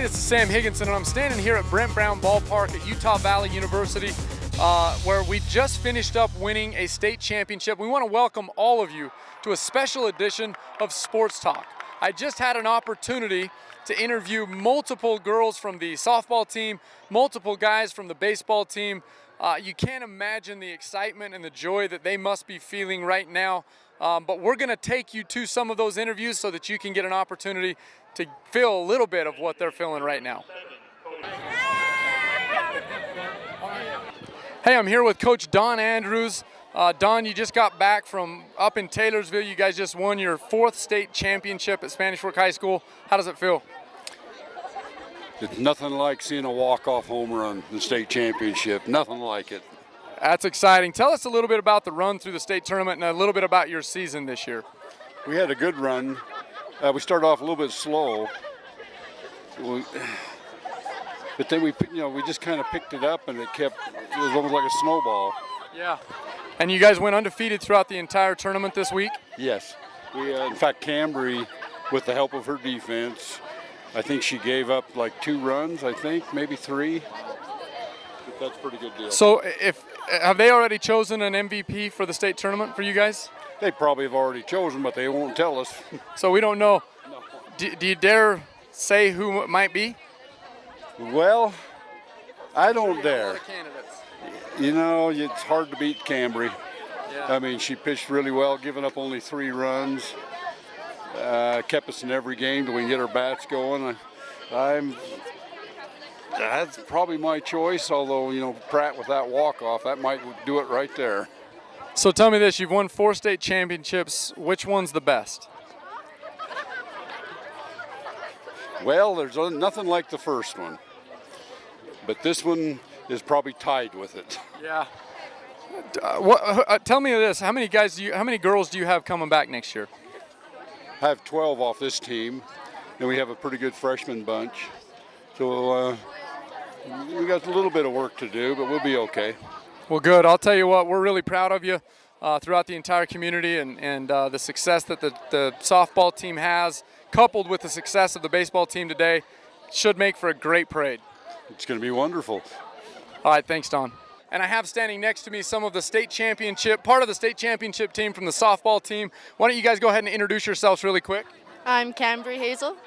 this is Sam Higginson, and I'm standing here at Brent Brown Ballpark at Utah Valley University, where we just finished up winning a state championship. We want to welcome all of you to a special edition of Sports Talk. I just had an opportunity to interview multiple girls from the softball team, multiple guys from the baseball team. You can't imagine the excitement and the joy that they must be feeling right now. But we're going to take you to some of those interviews so that you can get an opportunity to feel a little bit of what they're feeling right now. Hey, I'm here with Coach Don Andrews. Don, you just got back from up in Taylorsville. You guys just won your 4th state championship at Spanish Fork High School. How does it feel? It's nothing like seeing a walk-off home run in the state championship. Nothing like it. That's exciting. Tell us a little bit about the run through the state tournament and a little bit about your season this year. We had a good run. We started off a little bit slow, but then we just kind of picked it up, and it was almost like a snowball. Yeah. And you guys went undefeated throughout the entire tournament this week? Yes. We, in fact, Cambry, with the help of her defense, I think she gave up like 2 runs, maybe 3. But that's a pretty good deal. So have they already chosen an MVP for the state tournament for you guys? They probably have already chosen, but they won't tell us. So we don't know. No. Do you dare say who it might be? Well, I don't dare. Candidates. You know, it's hard to beat Cambry. Yeah. I mean, she pitched really well, giving up only 3 runs. Kept us in every game till we can get our bats going. That's probably my choice, although, Pratt with that walk-off, that might do it right there. So tell me this, you've won 4 state championships. Which one's the best? Well, there's nothing like the first one, but this one is probably tied with it. Yeah. Tell me this, how many girls do you have coming back next year? I have 12 off this team, and we have a pretty good freshman bunch. So we got a little bit of work to do, but we'll be okay. Well, good. I'll tell you what, we're really proud of you throughout the entire community, and the success that the softball team has, coupled with the success of the baseball team today, should make for a great parade. It's going to be wonderful. All right, thanks, Don. And I have standing next to me some of the part of the state championship team from the softball team. Why don't you guys go ahead and introduce yourselves really quick? I'm Cambry Hazel.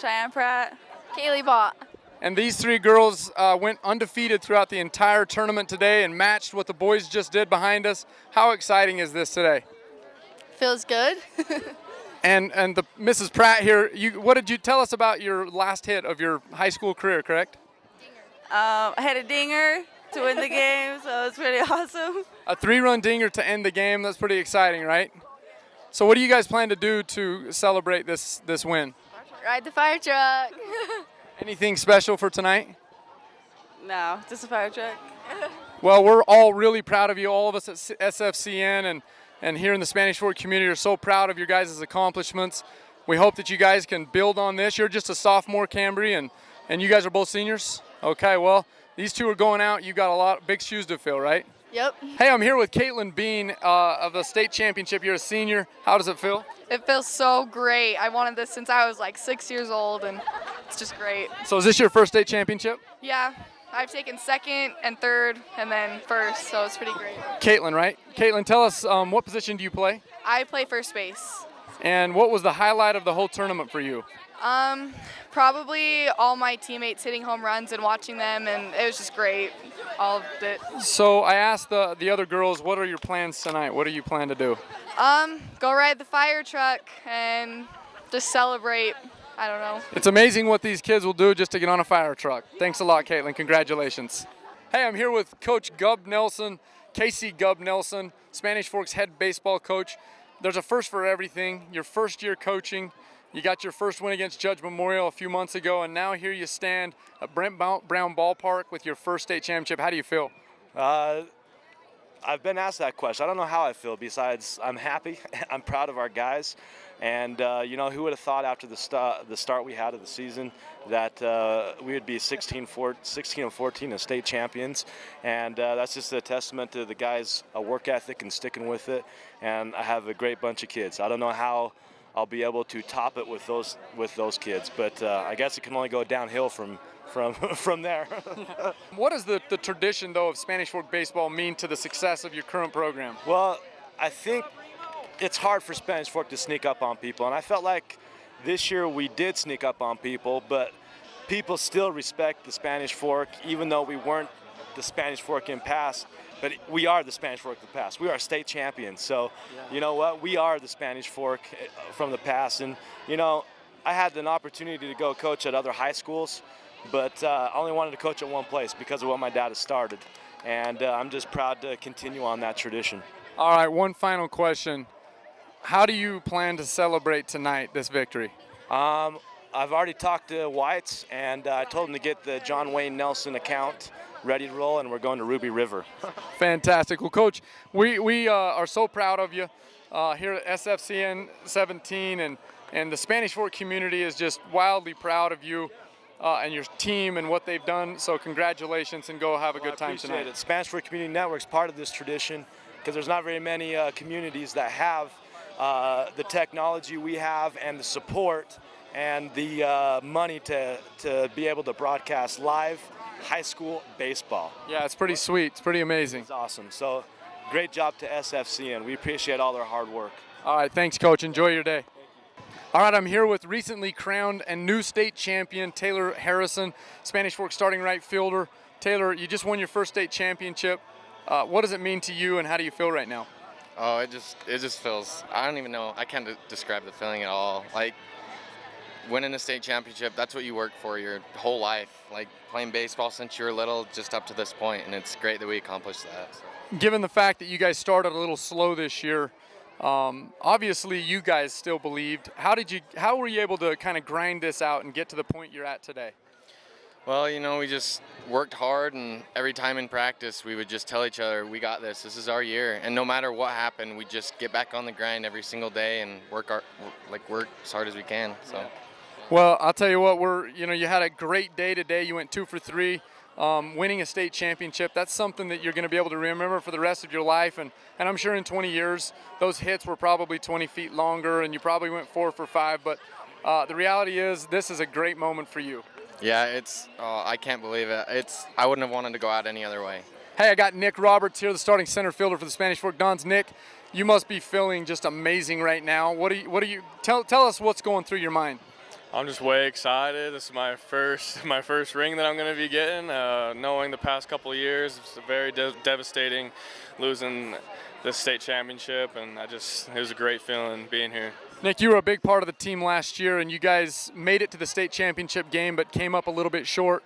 Cheyenne Pratt. Kaylee Bott. And these 3 girls went undefeated throughout the entire tournament today and matched what the boys just did behind us. How exciting is this today? Feels good. and the Mrs. Pratt here, what did you tell us about your last hit of your high school career, correct? I had a dinger to win the game, so it's pretty awesome. A 3-run dinger to end the game. That's pretty exciting, right? So what do you guys plan to do to celebrate this win? Ride the fire truck. Anything special for tonight? No, just a fire truck. Well, we're all really proud of you. All of us at SFCN and here in the Spanish Fork community are so proud of your guys' accomplishments. We hope that you guys can build on this. You're just a sophomore, Cambry, and you guys are both seniors? Okay, well, these 2 are going out. You got big shoes to fill, right? Yep. Hey, I'm here with Caitlin Bean of the state championship. You're a senior. How does it feel? It feels so great. I wanted this since I was like 6 years old, and it's just great. So is this your first state championship? Yeah, I've taken 2nd and 3rd and then 1st, so it's pretty great. Caitlin, right? Caitlin, tell us what position do you play? I play first base. And what was the highlight of the whole tournament for you? Probably all my teammates hitting home runs and watching them, and it was just great, all of it. So I asked the other girls, what are your plans tonight? What do you plan to do? Go ride the fire truck and just celebrate. I don't know. It's amazing what these kids will do just to get on a fire truck. Thanks a lot, Caitlin. Congratulations. Hey, I'm here with Coach Gubb Nilsson, Casey Gubb Nilsson, Spanish Fork's head baseball coach. There's a first for everything. Your first year coaching. You got your first win against Judge Memorial a few months ago, and now here you stand at Brent Brown Ballpark with your first state championship. How do you feel? I've been asked that question. I don't know how I feel, besides I'm happy. I'm proud of our guys. And, who would have thought after the start we had of the season that we would be 16-14 as state champions. And that's just a testament to the guys' work ethic and sticking with it. And I have a great bunch of kids. I don't know how I'll be able to top it with those kids. But I guess it can only go downhill from there. What does the tradition, though, of Spanish Fork baseball mean to the success of your current program? Well, I think it's hard for Spanish Fork to sneak up on people, and I felt like this year we did sneak up on people, but people still respect the Spanish Fork, even though we weren't the Spanish Fork in past. But we are the Spanish Fork of the past. We are state champions. So, you know what? We are the Spanish Fork from the past. And, you know, I had an opportunity to go coach at other high schools, but I only wanted to coach at one place because of what my dad has started. And I'm just proud to continue on that tradition. All right, one final question. How do you plan to celebrate tonight, this victory? I've already talked to Whites, and I told him to get the John Wayne Nilsson account ready to roll, and we're going to Ruby River. Fantastic. Well, Coach, we are so proud of you here at SFCN 17, and the Spanish Fork community is just wildly proud of you and your team and what they've done. So congratulations, and go have a good time tonight. It. Spanish Fork Community Network's part of this tradition because there's not very many communities that have the technology we have and the support and the money to be able to broadcast live high school baseball. Yeah, it's pretty sweet. It's pretty amazing. It's awesome. So great job to SFCN. We appreciate all their hard work. All right, thanks, Coach. Enjoy your day. All right, I'm here with recently crowned and new state champion Taylor Harrison, Spanish Fork starting right fielder. Taylor, you just won your first state championship. What does it mean to you, and how do you feel right now? Oh, it just feels, I don't even know, I can't describe the feeling at all. Like, winning a state championship, that's what you work for your whole life. Like, playing baseball since you were little, just up to this point, and it's great that we accomplished that. So. Given the fact that you guys started a little slow this year, obviously you guys still believed. How were you able to kind of grind this out and get to the point you're at today? Well, you know, we just worked hard, and every time in practice, we would just tell each other, we got this. This is our year. And no matter what happened, we just get back on the grind every single day and work as hard as we can. So. Well, I'll tell you what, you had a great day today. You went 2 for 3, winning a state championship. That's something that you're going to be able to remember for the rest of your life. And I'm sure in 20 years, those hits were probably 20 feet longer, and you probably went 4 for 5. But the reality is, this is a great moment for you. Yeah, I can't believe it. I wouldn't have wanted to go out any other way. Hey, I got Nick Roberts here, the starting center fielder for the Spanish Fork Dons. Nick, you must be feeling just amazing right now. Tell us what's going through your mind. I'm just way excited. This is my first ring that I'm going to be getting. Knowing the past couple of years, it's very devastating losing the state championship, and it was a great feeling being here. Nick, you were a big part of the team last year, and you guys made it to the state championship game, but came up a little bit short.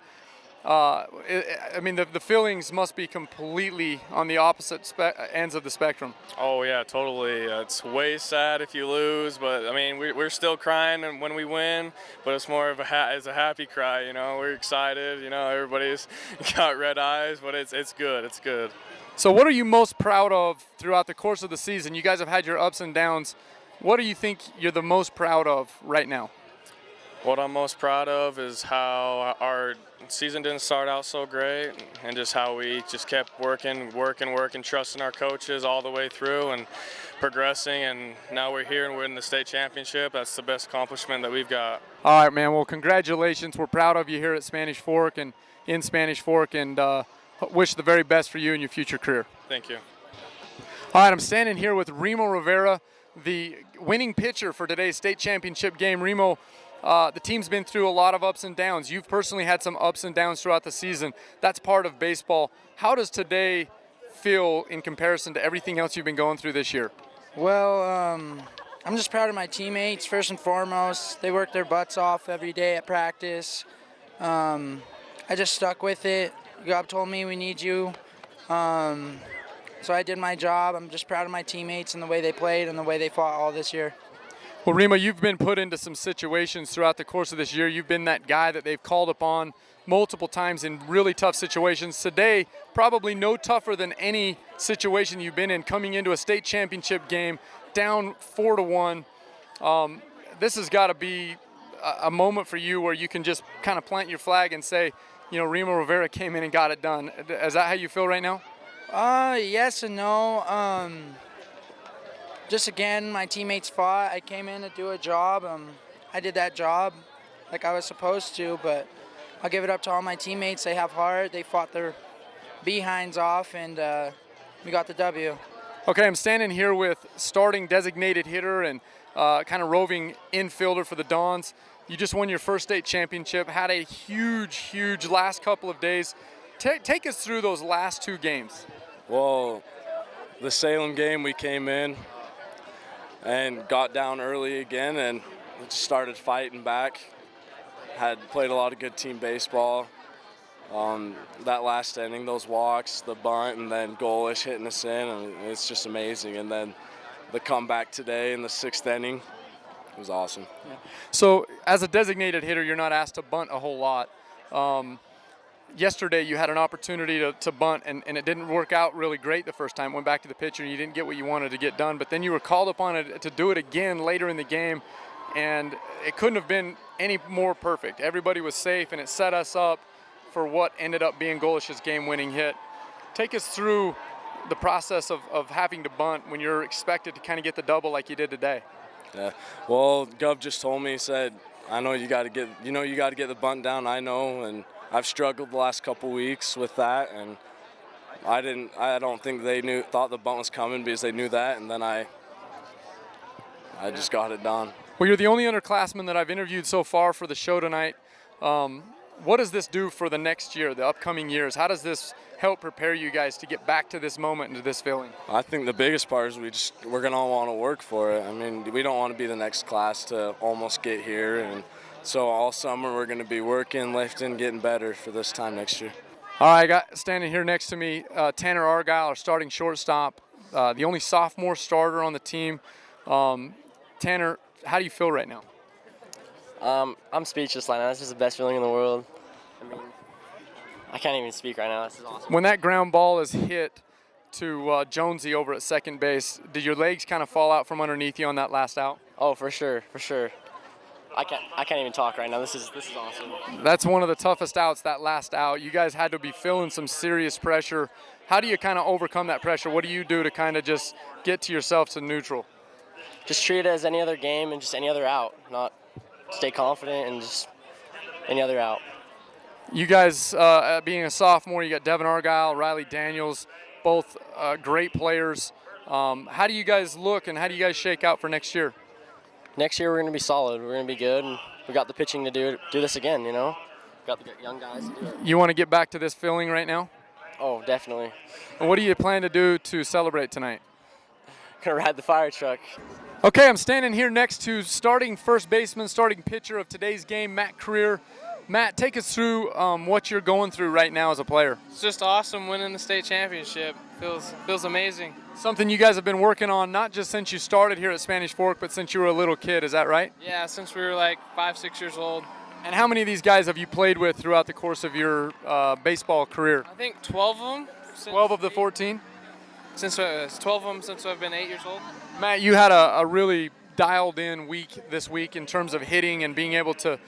The feelings must be completely on the opposite ends of the spectrum. Oh yeah, totally. It's way sad if you lose, but I mean, we're still crying when we win, but it's more of a happy cry. You know, we're excited. You know, everybody's got red eyes, but it's good. It's good. So, what are you most proud of throughout the course of the season? You guys have had your ups and downs. What do you think you're the most proud of right now? What I'm most proud of is how our season didn't start out so great, and just how we just kept working, trusting our coaches all the way through and progressing, and now we're here and we're in the state championship. That's the best accomplishment that we've got. All right, man. Well, congratulations. We're proud of you here at Spanish Fork and in Spanish Fork, and wish the very best for you in your future career. Thank you. All right, I'm standing here with Remo Rivera, the winning pitcher for today's state championship game. Remo, the team's been through a lot of ups and downs. You've personally had some ups and downs throughout the season. That's part of baseball. How does today feel in comparison to everything else you've been going through this year? Well, I'm just proud of my teammates, first and foremost. They work their butts off every day at practice. I just stuck with it. God told me we need you. So I did my job. I'm just proud of my teammates and the way they played and the way they fought all this year. Well, Remo, you've been put into some situations throughout the course of this year. You've been that guy that they've called upon multiple times in really tough situations. Today, probably no tougher than any situation you've been in, coming into a state championship game, down 4-1. This has got to be a moment for you where you can just kind of plant your flag and say, you know, Remo Rivera came in and got it done. Is that how you feel right now? Yes and no. just again, my teammates fought. I came in to do a job. I did that job like I was supposed to, but I'll give it up to all my teammates. They have heart. They fought their behinds off, and we got the W. Okay, I'm standing here with starting designated hitter and kind of roving infielder for the Dons. You just won your first state championship, had a huge last couple of days. Take us through those last 2 games. Well, the Salem game, we came in and got down early again and started fighting back. Had played a lot of good team baseball. That last inning, those walks, the bunt, and then goalish hitting us in, and it's just amazing. And then the comeback today in the 6th inning was awesome. Yeah. So as a designated hitter, you're not asked to bunt a whole lot. Yesterday you had an opportunity to bunt, and it didn't work out really great the first time. Went back to the pitcher, and you didn't get what you wanted to get done. But then you were called upon to do it again later in the game, and it couldn't have been any more perfect. Everybody was safe, and it set us up for what ended up being Golish's game-winning hit. Take us through the process of having to bunt when you're expected to kind of get the double like you did today. Yeah. Well, Gov just told me, he said, I know you got to get the bunt down. I know, and I've struggled the last couple weeks with that, and I don't think they thought the bunt was coming because they knew that, and then I just got it done. Well, you're the only underclassman that I've interviewed so far for the show tonight. What does this do for the next year, the upcoming years? How does this help prepare you guys to get back to this moment and to this feeling? I think the biggest part is we're going to all want to work for it. I mean, we don't want to be the next class to almost get here, and so all summer we're going to be working, lifting, getting better for this time next year. All right, I got standing here next to me, Tanner Argyle, our starting shortstop, the only sophomore starter on the team. Tanner, how do you feel right now? I'm speechless right now. This is the best feeling in the world. I mean, I can't even speak right now. This is awesome. When that ground ball is hit to Jonesy over at second base, did your legs kind of fall out from underneath you on that last out? Oh, for sure, for sure. I can't even talk right now. This is awesome. That's one of the toughest outs, that last out. You guys had to be feeling some serious pressure. How do you kind of overcome that pressure? What do you do to kind of just get to yourself to neutral? Just treat it as any other game and just any other out. Not stay confident and just any other out. You guys, being a sophomore, you got Devin Argyle, Riley Daniels, both great players. How do you guys look and how do you guys shake out for next year? Next year we're going to be solid. We're going to be good, and we got the pitching to do this again, you know? Got the young guys to do it. You want to get back to this feeling right now? Oh, definitely. And what do you plan to do to celebrate tonight? Going to ride the fire truck. Okay, I'm standing here next to starting first baseman, starting pitcher of today's game, Matt Creer. Matt, take us through what you're going through right now as a player. It's just awesome winning the state championship. Feels amazing. Something you guys have been working on, not just since you started here at Spanish Fork, but since you were a little kid, is that right? Yeah, since we were like 5, 6 years old. And how many of these guys have you played with throughout the course of your baseball career? I think 12 of them. 12 of the 14? 12 of them since I've been 8 years old. Matt, you had a really dialed in week this week in terms of hitting and being able to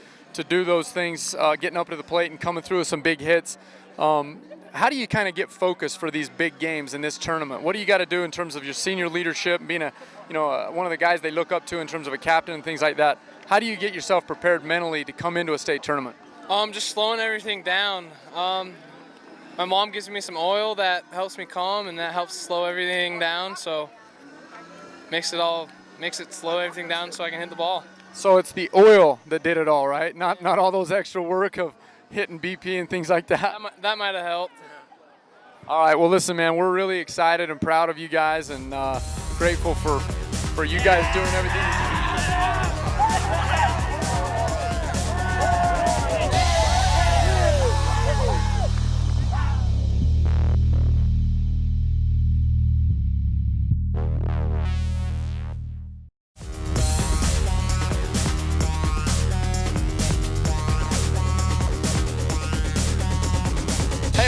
do those things, getting up to the plate and coming through with some big hits. How do you kind of get focused for these big games in this tournament? What do you got to do in terms of your senior leadership, being one of the guys they look up to in terms of a captain and things like that? How do you get yourself prepared mentally to come into a state tournament? Just slowing everything down. My mom gives me some oil that helps me calm, and that helps slow everything down. So makes it slow everything down so I can hit the ball. So it's the oil that did it all, right? Not all those extra work of hitting BP and things like that. That might have helped. All right, well, listen, man, we're really excited and proud of you guys, and grateful for you guys doing everything.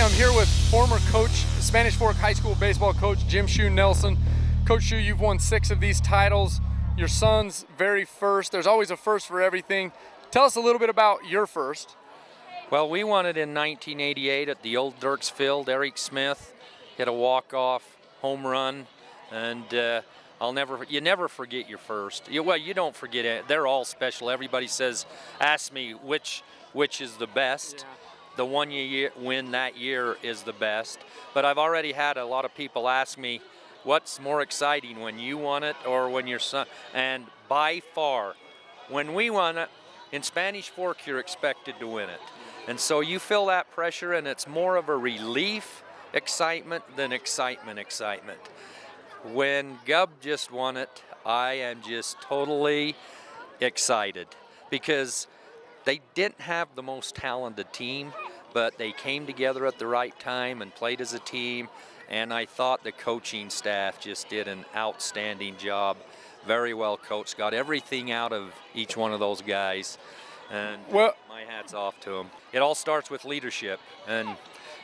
I'm here with former coach, Spanish Fork High School baseball coach Jim Shue Nilsson. Coach Shue, you've won 6 of these titles. Your son's very first. There's always a first for everything. Tell us a little bit about your first. Well, we won it in 1988 at the old Dirks Field. Eric Smith hit a walk-off home run, and You never forget your first. Well, you don't forget it. They're all special. Everybody ask me which is the best. Yeah. The one you win that year is the best. But I've already had a lot of people ask me, what's more exciting, when you won it or when your son? And by far, when we won it, in Spanish Fork, you're expected to win it. And so you feel that pressure, and it's more of a relief excitement than excitement. When Gub just won it, I am just totally excited because they didn't have the most talented team, but they came together at the right time and played as a team, and I thought the coaching staff just did an outstanding job. Very well coached, got everything out of each one of those guys, and well, my hat's off to them. It all starts with leadership, and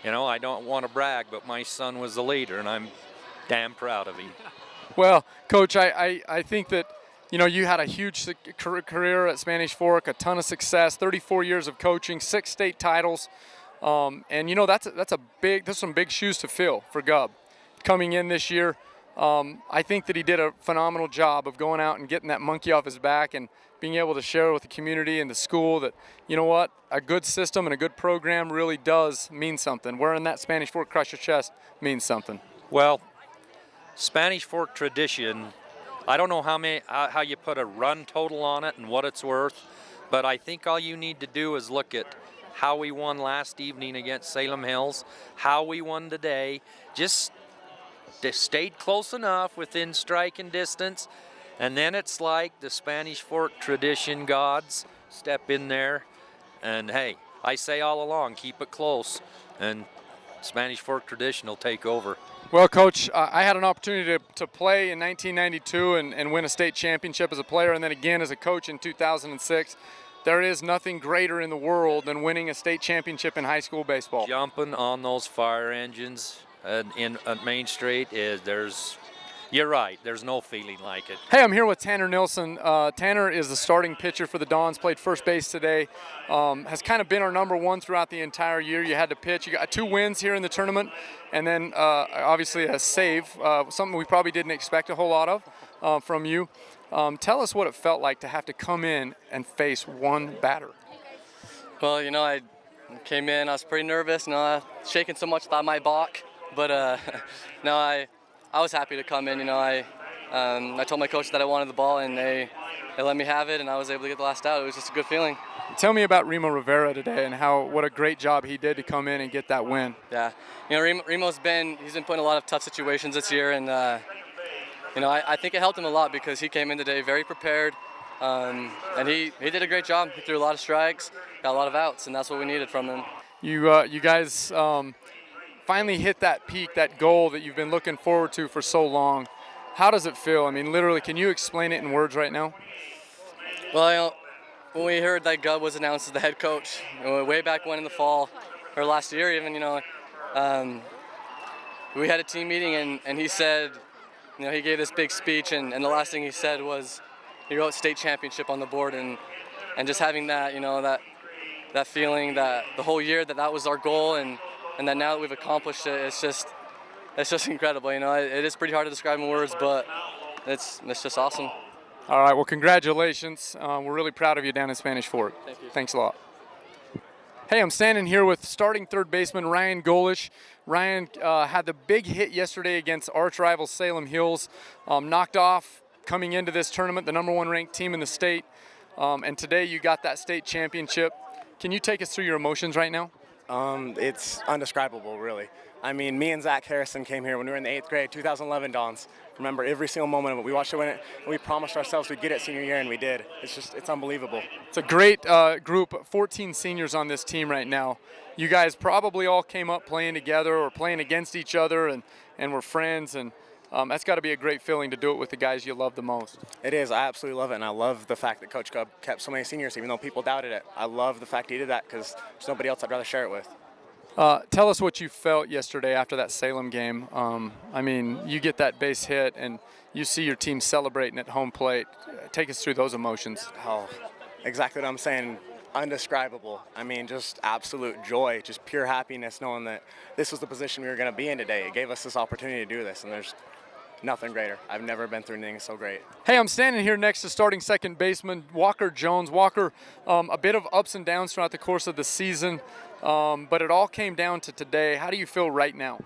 you know, I don't want to brag, but my son was the leader, and I'm damn proud of him. Well, Coach, I think that, you know, you had a huge career at Spanish Fork, a ton of success, 34 years of coaching, 6 state titles, and you know there's some big shoes to fill for Gub coming in this year. I think that he did a phenomenal job of going out and getting that monkey off his back and being able to share with the community and the school that, you know what, a good system and a good program really does mean something. Wearing that Spanish Fork Crush Your Chest means something. Well, Spanish Fork tradition, I don't know how you put a run total on it and what it's worth, but I think all you need to do is look at how we won last evening against Salem Hills, how we won today. Just they stayed close enough within striking distance, and then it's like the Spanish Fork tradition gods step in there, and hey, I say all along, keep it close, and Spanish Fork tradition will take over. Well, Coach, I had an opportunity to play in 1992 and win a state championship as a player, and then again as a coach in 2006. There is nothing greater in the world than winning a state championship in high school baseball. Jumping on those fire engines in Main Street you're right, there's no feeling like it. Hey, I'm here with Tanner Nilsson. Tanner is the starting pitcher for the Dons, played first base today, has kind of been our #1 throughout the entire year. You had to pitch. You got 2 wins here in the tournament, and then obviously a save, something we probably didn't expect a whole lot of from you. Tell us what it felt like to have to come in and face one batter. Well, you know, I came in, I was pretty nervous, shaking so much that I might balk, but no, I was happy to come in. You know, I told my coach that I wanted the ball, and they let me have it, and I was able to get the last out. It was just a good feeling. Tell me about Remo Rivera today and what a great job he did to come in and get that win. Yeah, you know, Remo's been put in a lot of tough situations this year, and you know, I think it helped him a lot because he came in today very prepared, and he did a great job. He threw a lot of strikes, got a lot of outs, and that's what we needed from him. You guys finally hit that peak, that goal that you've been looking forward to for so long. How does it feel? I mean, literally, can you explain it in words right now? Well, you know, when we heard that Gub was announced as the head coach, you know, way back when in the fall, or last year even, you know, we had a team meeting and he said, you know, he gave this big speech and the last thing he said was, he wrote state championship on the board, and just having that, you know, that feeling that the whole year that was our goal, and that now that we've accomplished it, it's just incredible. You know, it is pretty hard to describe in words, but it's just awesome. All right, well, congratulations. We're really proud of you down in Spanish Fork. Thank you. Thanks a lot. Hey, I'm standing here with starting third baseman Ryan Golish. Ryan had the big hit yesterday against arch rival Salem Hills, knocked off coming into this tournament, the #1 ranked team in the state, and today you got that state championship. Can you take us through your emotions right now? It's indescribable, really. I mean, me and Zack Harrison came here when we were in the 8th grade, 2011 Dons. Remember every single moment of it. We watched it win it, and we promised ourselves we'd get it senior year, and we did. It's unbelievable. It's a great group, 14 seniors on this team right now. You guys probably all came up playing together or playing against each other and were friends, and that's got to be a great feeling to do it with the guys you love the most. It is. I absolutely love it, and I love the fact that Coach Gub kept so many seniors, even though people doubted it. I love the fact he did that because there's nobody else I'd rather share it with. Tell us what you felt yesterday after that Salem game. I mean, you get that base hit, and you see your team celebrating at home plate. Take us through those emotions. Oh, exactly what I'm saying. Indescribable. I mean, just absolute joy, just pure happiness knowing that this was the position we were going to be in today. It gave us this opportunity to do this, and nothing greater. I've never been through anything so great. Hey, I'm standing here next to starting second baseman Walker Jones. Walker, a bit of ups and downs throughout the course of the season, but it all came down to today. How do you feel right now?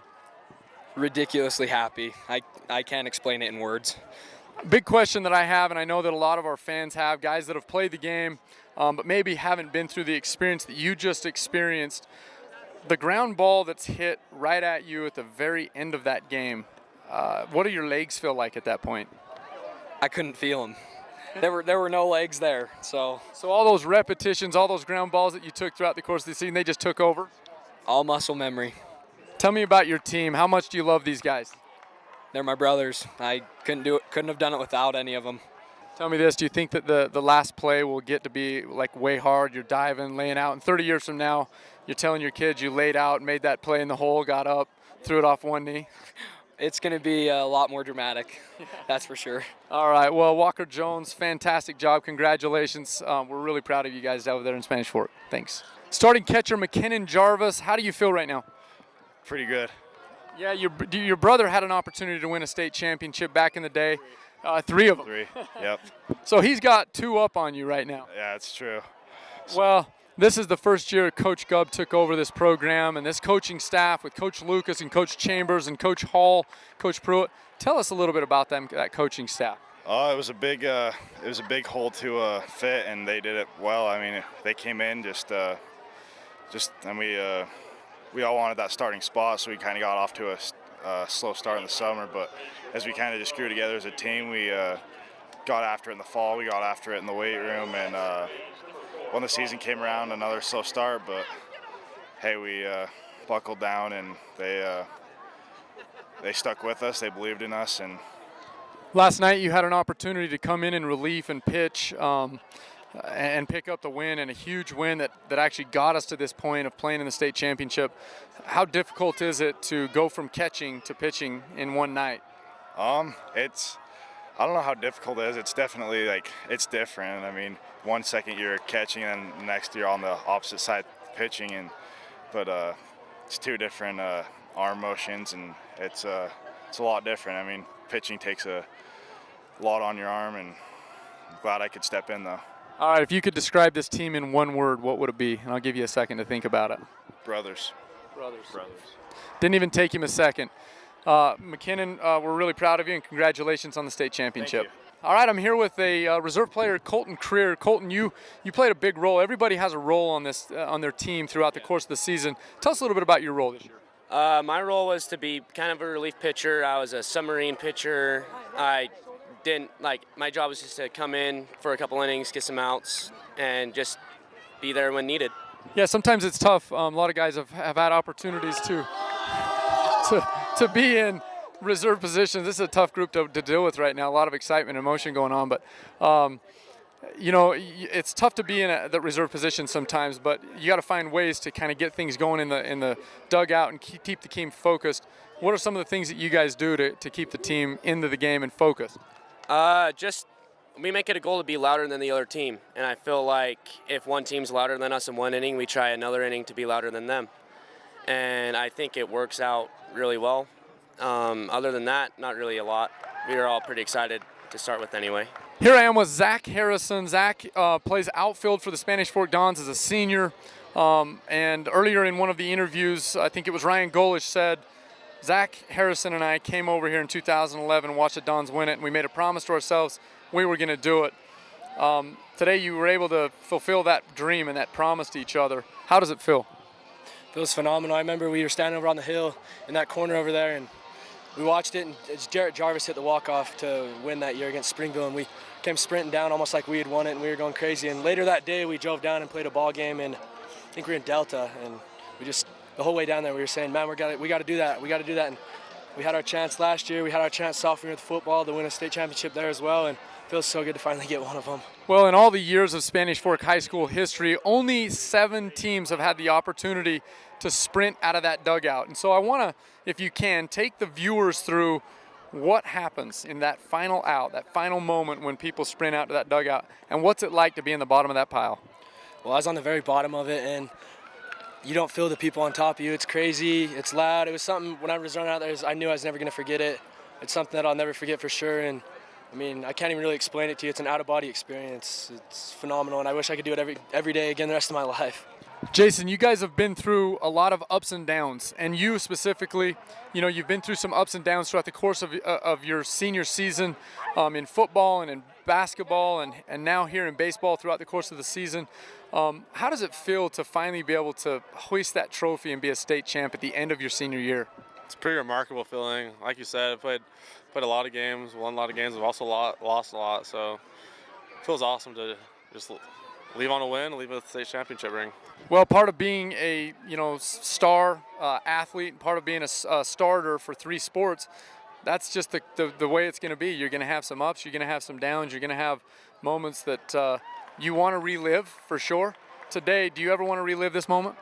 Ridiculously happy. I can't explain it in words. Big question that I have, and I know that a lot of our fans have, guys that have played the game, but maybe haven't been through the experience that you just experienced. The ground ball that's hit right at you at the very end of that game, what do your legs feel like at that point? I couldn't feel them. There were no legs there. So all those repetitions, all those ground balls that you took throughout the course of the season, they just took over? All muscle memory. Tell me about your team. How much do you love these guys? They're my brothers. I couldn't have done it without any of them. Tell me this, do you think that the last play will get to be like way hard, you're diving, laying out, and 30 years from now, you're telling your kids you laid out, made that play in the hole, got up, threw it off one knee? It's going to be a lot more dramatic, that's for sure. All right, well, Walker Jones, fantastic job. Congratulations. We're really proud of you guys over there in Spanish Fork. Thanks. Starting catcher McKinnon Jarvis, how do you feel right now? Pretty good. Yeah, your brother had an opportunity to win a state championship back in the day. 3 of them. 3, yep. So he's got 2 up on you right now. Yeah, it's true. Well, this is the first year Coach Gubb took over this program, and this coaching staff with Coach Lucas and Coach Chambers and Coach Hall, Coach Pruitt. Tell us a little bit about that coaching staff. It was a big hole to fit, and they did it well. I mean, they came in and we all wanted that starting spot, so we kind of got off to a slow start in the summer. But as we kind of just grew together as a team, we got after it in the fall. We got after it in the weight room, and when the season came around, another slow start. But hey, we buckled down, and they stuck with us. They believed in us. And last night, you had an opportunity to come in relief and pitch. And pick up the win, and a huge win that actually got us to this point of playing in the state championship. How difficult is it to go from catching to pitching in one night? I don't know how difficult it is. It's definitely it's different. I mean, 1 second you're catching, and the next you're on the opposite side pitching, but it's 2 different arm motions, and it's a lot different. I mean, pitching takes a lot on your arm, and I'm glad I could step in though. All right, if you could describe this team in one word, what would it be? And I'll give you a second to think about it. Brothers. Brothers. Didn't even take him a second. McKinnon, we're really proud of you, and congratulations on the state championship. All right, I'm here with a reserve player, Colton Creer. Colton, you played a big role. Everybody has a role on this on their team throughout the course of the season. Tell us a little bit about your role this year. My role was to be kind of a relief pitcher. I was a submarine pitcher. My job was just to come in for a couple innings, get some outs, and just be there when needed. Yeah, sometimes it's tough. A lot of guys have had opportunities to be in reserve positions. This is a tough group to deal with right now. A lot of excitement and emotion going on, but it's tough to be in the reserve position sometimes. But you got to find ways to kind of get things going in the dugout and keep the team focused. What are some of the things that you guys do to keep the team into the game and focused? We make it a goal to be louder than the other team, and I feel like if one team's louder than us in one inning, we try another inning to be louder than them, and I think it works out really well. Other than that, not really a lot. We were all pretty excited to start with anyway. Here I am with Zack Harrison. Zack plays outfield for the Spanish Fork Dons as a senior, and earlier in one of the interviews, I think it was Ryan Golish said, Zack Harrison and I came over here in 2011 and watched the Dons win it, and we made a promise to ourselves we were going to do it. Today you were able to fulfill that dream and that promise to each other. How does it feel? It was phenomenal. I remember we were standing over on the hill in that corner over there, and we watched it, and Jarrett Jarvis hit the walk-off to win that year against Springville, and we came sprinting down almost like we had won it, and we were going crazy. And later that day we drove down and played a ball game, and I think we were in Delta, and we just the whole way down there we were saying, man, we got to do that. We got to do that. And we had our chance last year. We had our chance sophomore year with football to win a state championship there as well, and it feels so good to finally get one of them. Well, in all the years of Spanish Fork High School history, only 7 teams have had the opportunity to sprint out of that dugout. And so I want to, if you can, take the viewers through what happens in that final out, that final moment when people sprint out to that dugout, and what's it like to be in the bottom of that pile? Well, I was on the very bottom of it, and you don't feel the people on top of you. It's crazy. It's loud. It was something when I was running out there, I knew I was never going to forget it. it's something that I'll never forget for sure. And I mean, I can't even really explain it to you. It's an out-of-body experience. It's phenomenal, and I wish I could do it every day again the rest of my life. Jason, you guys have been through a lot of ups and downs, and you specifically, you know, you've been through some ups and downs throughout the course of your senior season in football and in basketball and now here in baseball throughout the course of the season. How does it feel to finally be able to hoist that trophy and be a state champ at the end of your senior year? It's a pretty remarkable feeling. Like you said, I played a lot of games, won a lot of games, I've also lost a lot, so it feels awesome to just leave on a win, leave with a state championship ring. Well, part of being a star athlete, part of being a starter for 3 sports, that's just the way it's going to be. You're going to have some ups, you're going to have some downs, you're going to have moments that you want to relive for sure. Today, do you ever want to relive this moment?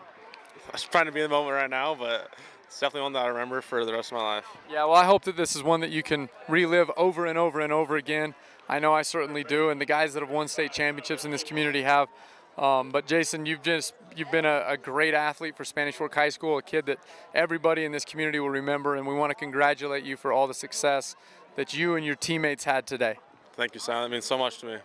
I'm trying to be in the moment right now, but it's definitely one that I remember for the rest of my life. Yeah, well, I hope that this is one that you can relive over and over and over again. I know I certainly do, and the guys that have won state championships in this community have. But Jason, you've been a great athlete for Spanish Fork High School, a kid that everybody in this community will remember, and we want to congratulate you for all the success that you and your teammates had today. Thank you, Sam. That means so much to me.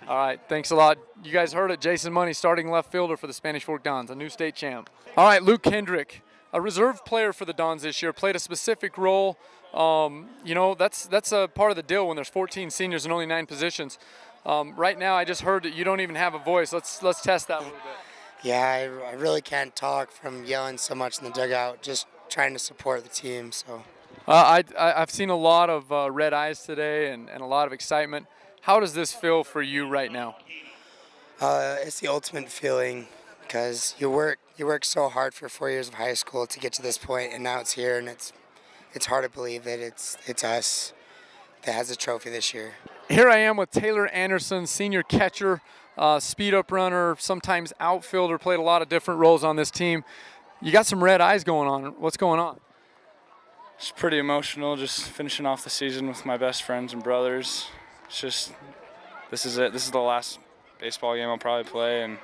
All right, thanks a lot. You guys heard it, Jason Money, starting left fielder for the Spanish Fork Dons, a new state champ. All right, Luke Kendrick, a reserve player for the Dons this year, played a specific role. You know, that's a part of the deal when there's 14 seniors and only 9 positions. Right now, I just heard that you don't even have a voice. Let's test that a little bit. Yeah, I really can't talk from yelling so much in the dugout, just trying to support the team. So, I've seen a lot of red eyes today and a lot of excitement. How does this feel for you right now? it's the ultimate feeling because you work so hard for 4 years of high school to get to this point, and now it's here, and it's hard to believe that it's us that has the trophy this year. Here I am with Taylor Anderson, senior catcher, speed up runner, sometimes outfielder, played a lot of different roles on this team. You got some red eyes going on. What's going on? It's pretty emotional, just finishing off the season with my best friends and brothers. It's just, this is it. This is the last baseball game I'll probably play, and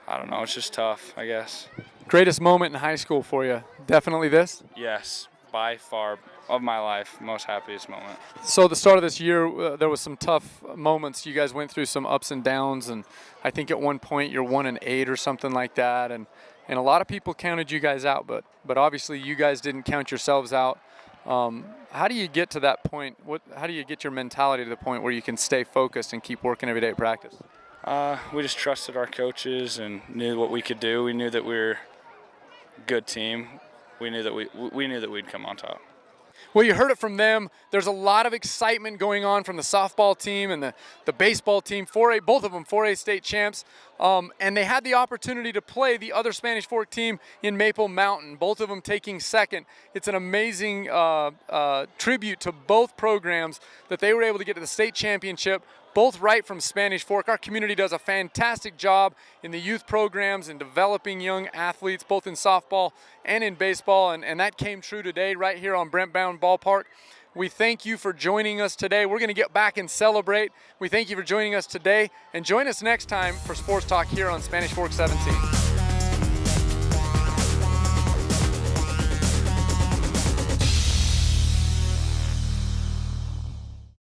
I don't know, it's just tough, I guess. Greatest moment in high school for you? Definitely this? Yes, by far of my life, most happiest moment. So the start of this year, there was some tough moments. You guys went through some ups and downs, and I think at one point you're 1-8 or something like that, and a lot of people counted you guys out, but obviously you guys didn't count yourselves out. How do you get to that point? How do you get your mentality to the point where you can stay focused and keep working every day at practice? We just trusted our coaches and knew what we could do. We knew that we were a good team. We knew that we knew that we'd come on top. Well, you heard it from them. There's a lot of excitement going on from the softball team and the baseball team, 4A, both of them 4A state champs. And they had the opportunity to play the other Spanish Fork team in Maple Mountain, both of them taking second. It's an amazing tribute to both programs that they were able to get to the state championship, both right from Spanish Fork. Our community does a fantastic job in the youth programs and developing young athletes, both in softball and in baseball, and that came true today right here on Brent Brown Ballpark. We thank you for joining us today. We're going to get back and celebrate. We thank you for joining us today, and join us next time for Sports Talk here on Spanish Fork 17.